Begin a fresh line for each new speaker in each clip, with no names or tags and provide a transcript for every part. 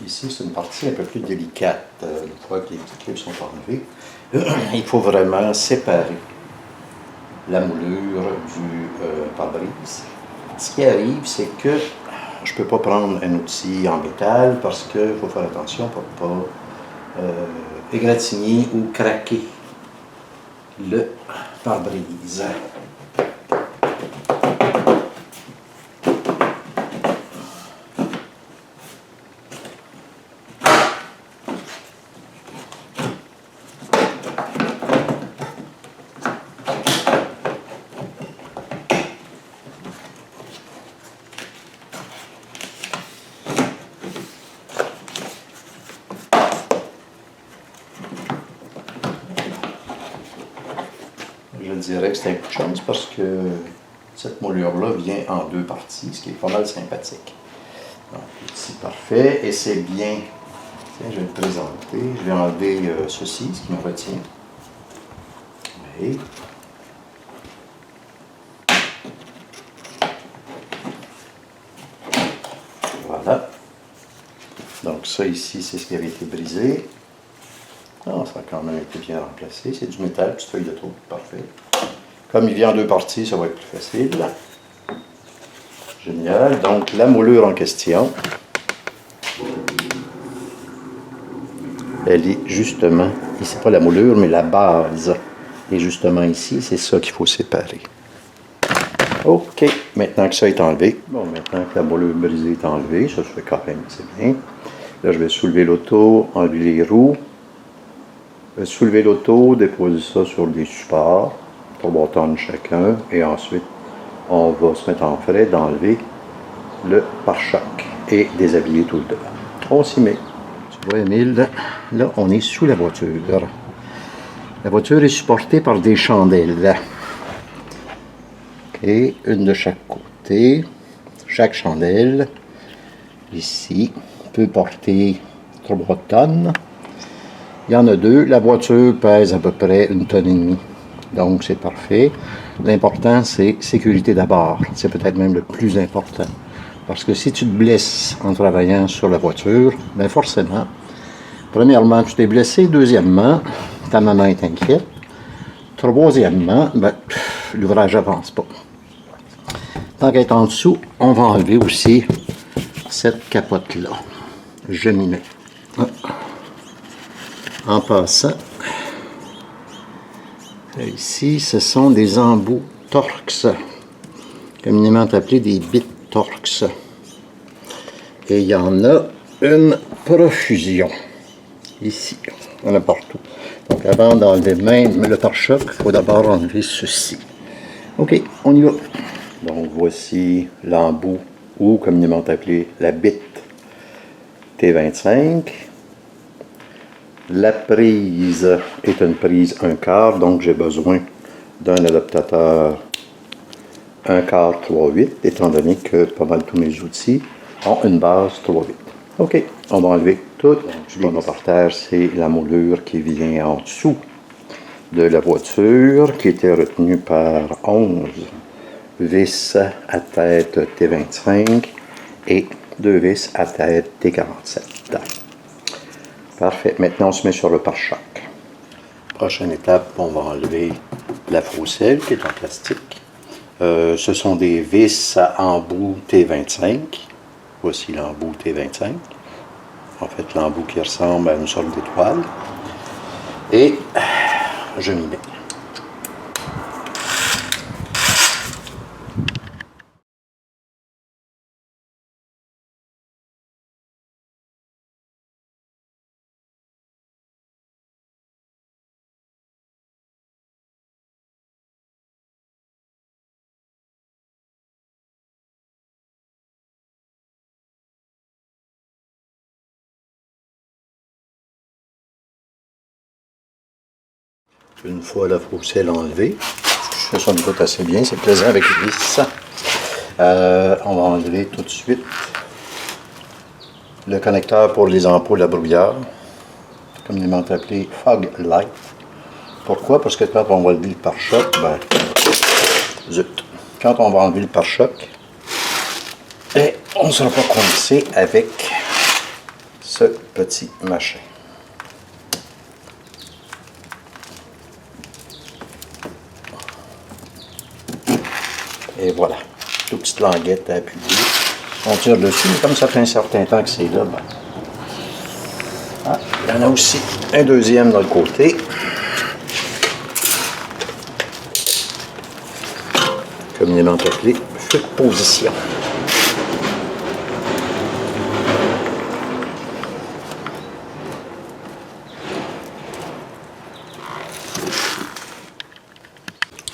ici, c'est une partie un peu plus délicate. Une fois que les petits clips sont enlevés, il faut vraiment séparer la moulure du pare-brise. Ce qui arrive, c'est que je ne peux pas prendre un outil en métal parce qu'il faut faire attention pour ne pas égratigner ou craquer le pare-brise. Je dirais que c'est un coup de chance parce que cette moulure-là vient en deux parties, ce qui est pas mal sympathique. Donc, ici, parfait. Et c'est bien. Tiens, je vais le présenter. Je vais enlever ceci, ce qui me retient. Oui. Voilà. Donc, ça ici, c'est ce qui avait été brisé. Ah, ça a quand même été bien remplacé. C'est du métal, petite feuille de taupe, parfait. Comme il vient en deux parties, ça va être plus facile. Génial. Donc, la moulure en question, elle est justement, ici pas la moulure, mais la base. Et justement ici, c'est ça qu'il faut séparer. OK. Maintenant que ça est enlevé, bon, maintenant que la moulure brisée est enlevée, ça se fait quand même, c'est bien. Là, je vais soulever l'auto, enlever les roues. Soulever l'auto, déposer ça sur des supports, 3 tonnes chacun, et ensuite on va se mettre en frais d'enlever le pare-choc et déshabiller tout le devant. On s'y met. Tu vois, Émile, là on est sous la voiture. La voiture est supportée par des chandelles. OK, une de chaque côté. Chaque chandelle, ici, peut porter 3 tonnes. Il y en a 2. La voiture pèse à peu près 1,5 tonnes. Donc, c'est parfait. L'important, c'est sécurité d'abord. C'est peut-être même le plus important. Parce que si tu te blesses en travaillant sur la voiture, bien forcément, premièrement, tu t'es blessé. Deuxièmement, ta maman est inquiète. Troisièmement, ben, l'ouvrage n'avance pas. Tant qu'elle est en dessous, on va enlever aussi cette capote-là. Je m'y mets. En passant, ici, ce sont des embouts Torx, communément appelés des bits Torx. Et il y en a une profusion, ici, il y en a partout. Donc avant d'enlever même le pare-choc, il faut d'abord enlever ceci. OK, on y va. Donc voici l'embout, ou communément appelé la bit T25. La prise est une prise 1/4, donc j'ai besoin d'un adaptateur 1/4 3/8, étant donné que pas mal tous mes outils ont une base 3/8. OK, on va enlever tout. Ce qu'on a par terre, c'est la moulure qui vient en dessous de la voiture, qui était retenue par 11 vis à tête T25 et 2 vis à tête T47. Parfait. Maintenant, on se met sur le pare-choc. Prochaine étape, on va enlever la faucelle qui est en plastique. Ce sont des vis à embout T25. Voici l'embout T25. En fait, l'embout qui ressemble à une sorte d'étoile. Et je m'y mets. Une fois la faucelle enlevée, ça sonne tout assez bien, c'est plaisant avec les vis. On va enlever tout de suite le connecteur pour les ampoules à brouillard, communément appelé fog light. Pourquoi? Parce que quand on va enlever le pare-choc, ben, zut, quand on va enlever le pare-choc, on ne sera pas coincé avec ce petit machin. Et voilà, toute petite languette à appuyer. On tire dessus, mais comme ça fait un certain temps que c'est là, ben... Ah, il y en a aussi un deuxième de l'autre côté. Communément appelé feu de position.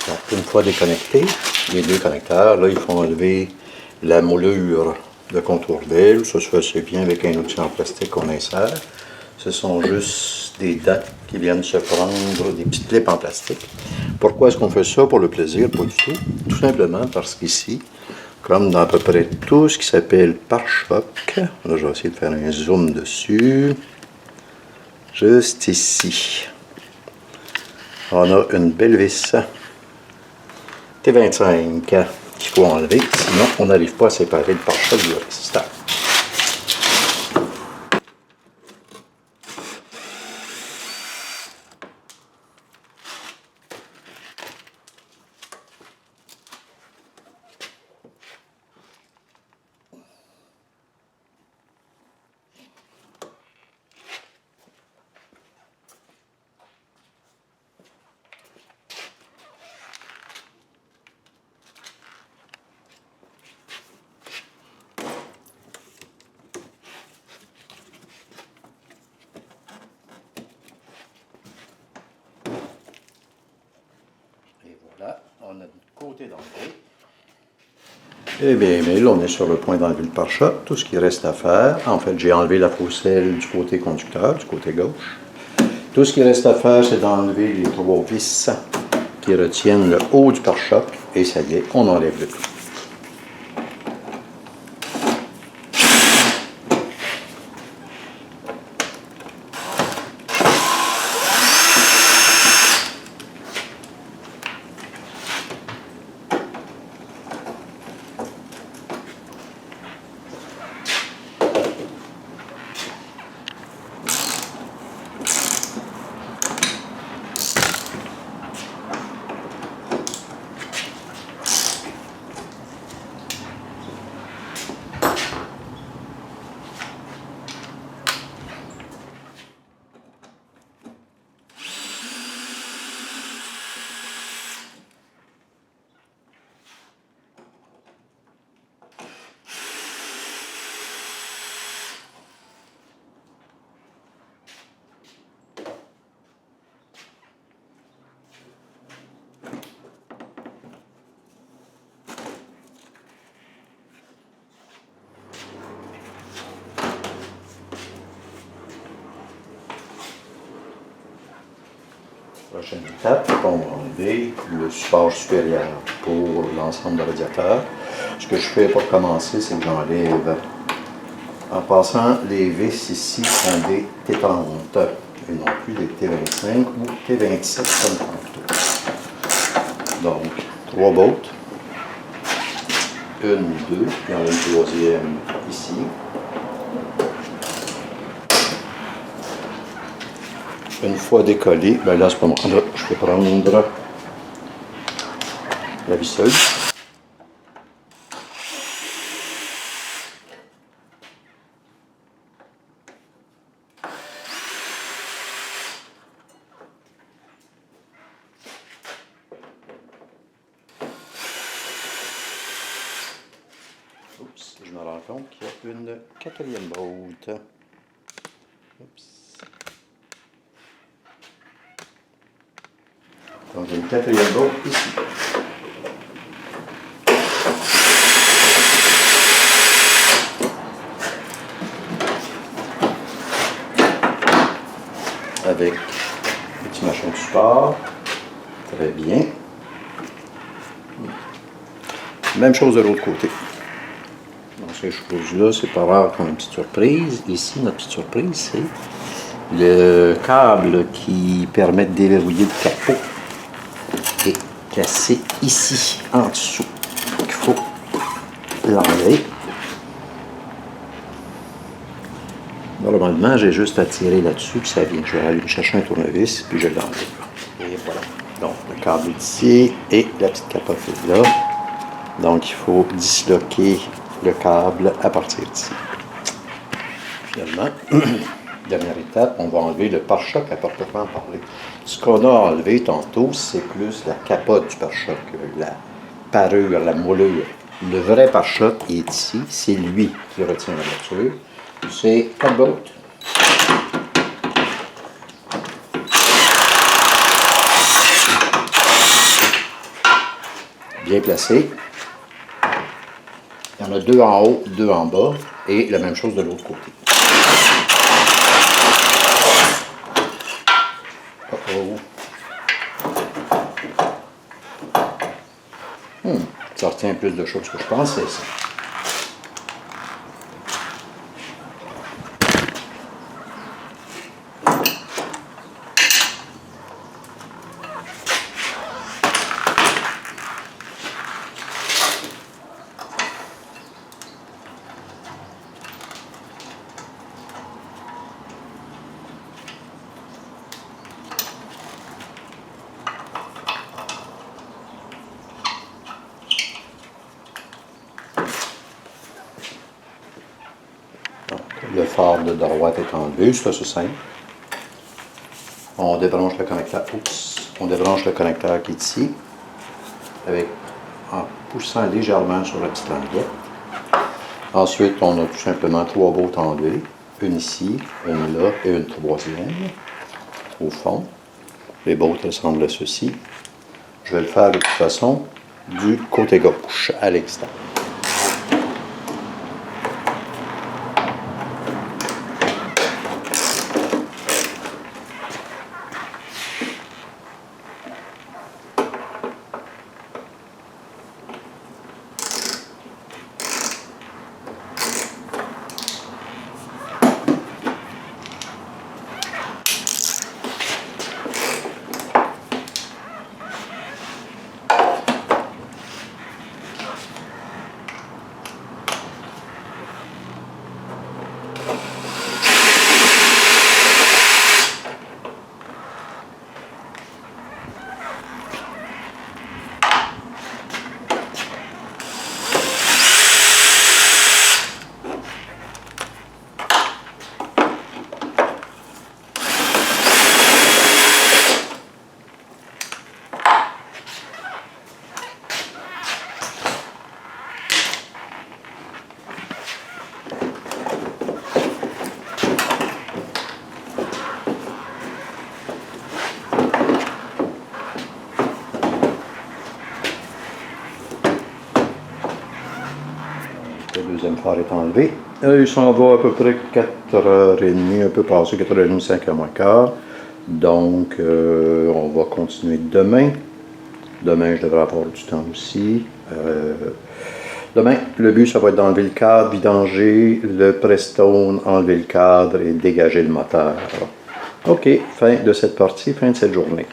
Donc, une fois déconnectés, les deux connecteurs, là, il faut enlever la moulure de contour d'aile. Ça se fait assez bien avec un outil en plastique qu'on insère. Ce sont juste des dents qui viennent se prendre, des petites clips en plastique. Pourquoi est-ce qu'on fait ça? Pour le plaisir? Pas du tout. Tout simplement parce qu'ici, comme dans à peu près tout ce qui s'appelle pare-choc, là je vais essayer de faire un zoom dessus, juste ici, on a une belle vis T25 qu'il faut enlever, sinon on n'arrive pas à séparer le pare-choc du résisteur. Là, on a le côté d'enlever. Eh bien, mais là, on est sur le point d'enlever le pare-choc. Tout ce qui reste à faire, en fait, j'ai enlevé la faucelle du côté conducteur, du côté gauche. Tout ce qui reste à faire, c'est d'enlever les trois vis qui retiennent le haut du pare-choc. Et ça y est, on enlève le tout. Prochaine étape, on va enlever le support supérieur pour l'ensemble du radiateur. Ce que je fais pour commencer, c'est que j'enlève, en passant, les vis ici sont des T30 et non plus des T25 ou T27 comme tantôt. Donc, 3 bottes, une, deux, il y en a une troisième ici. Une fois décollé, ben là, à ce moment-là, je peux prendre la visseuse. Oups, je me rends compte qu'il y a une quatrième botte. Oups. Donc, une quatrième botte ici. Avec le petit machin de support. Très bien. Même chose de l'autre côté. Donc, ces choses-là, c'est pas rare qu'on ait une petite surprise. Ici, notre petite surprise, c'est le câble qui permet de déverrouiller le capot. Cassé ici en dessous. Il faut l'enlever. Normalement, j'ai juste à tirer là-dessus, puis ça vient. Je vais aller me chercher un tournevis, puis je l'enlève. Et voilà. Donc, le câble est ici, et la petite capote est là. Donc, il faut disloquer le câble à partir d'ici. Finalement, dernière étape, on va enlever le pare-choc à proprement parler. Ce qu'on a enlevé tantôt, c'est plus la capote du pare-choc, la parure, la moulure. Le vrai pare-choc est ici, c'est lui qui retient la voiture. C'est comme l'autre. Bien placé. Il y en a deux en haut, deux en bas, et la même chose de l'autre côté. Ça retient plus de choses que je pensais, ça. Le phare de droite est enlevé, c'est assez simple. On débranche le connecteur. On débranche le connecteur qui est ici, en poussant légèrement sur la petite languette. Ensuite, on a tout simplement trois bottes enlevées. Une ici, une là et une troisième au fond. Les bottes ressemblent à ceci. Je vais le faire de toute façon du côté gauche, à l'extérieur. Le deuxième phare est enlevé. Il s'en va à peu près 4h30, un peu passé, 4h30, 5h moins quart. Donc, on va continuer demain. Demain, je devrais avoir du temps aussi. Demain, le but, ça va être d'enlever le cadre, vidanger le Prestone, enlever le cadre et dégager le moteur. OK, fin de cette partie, fin de cette journée.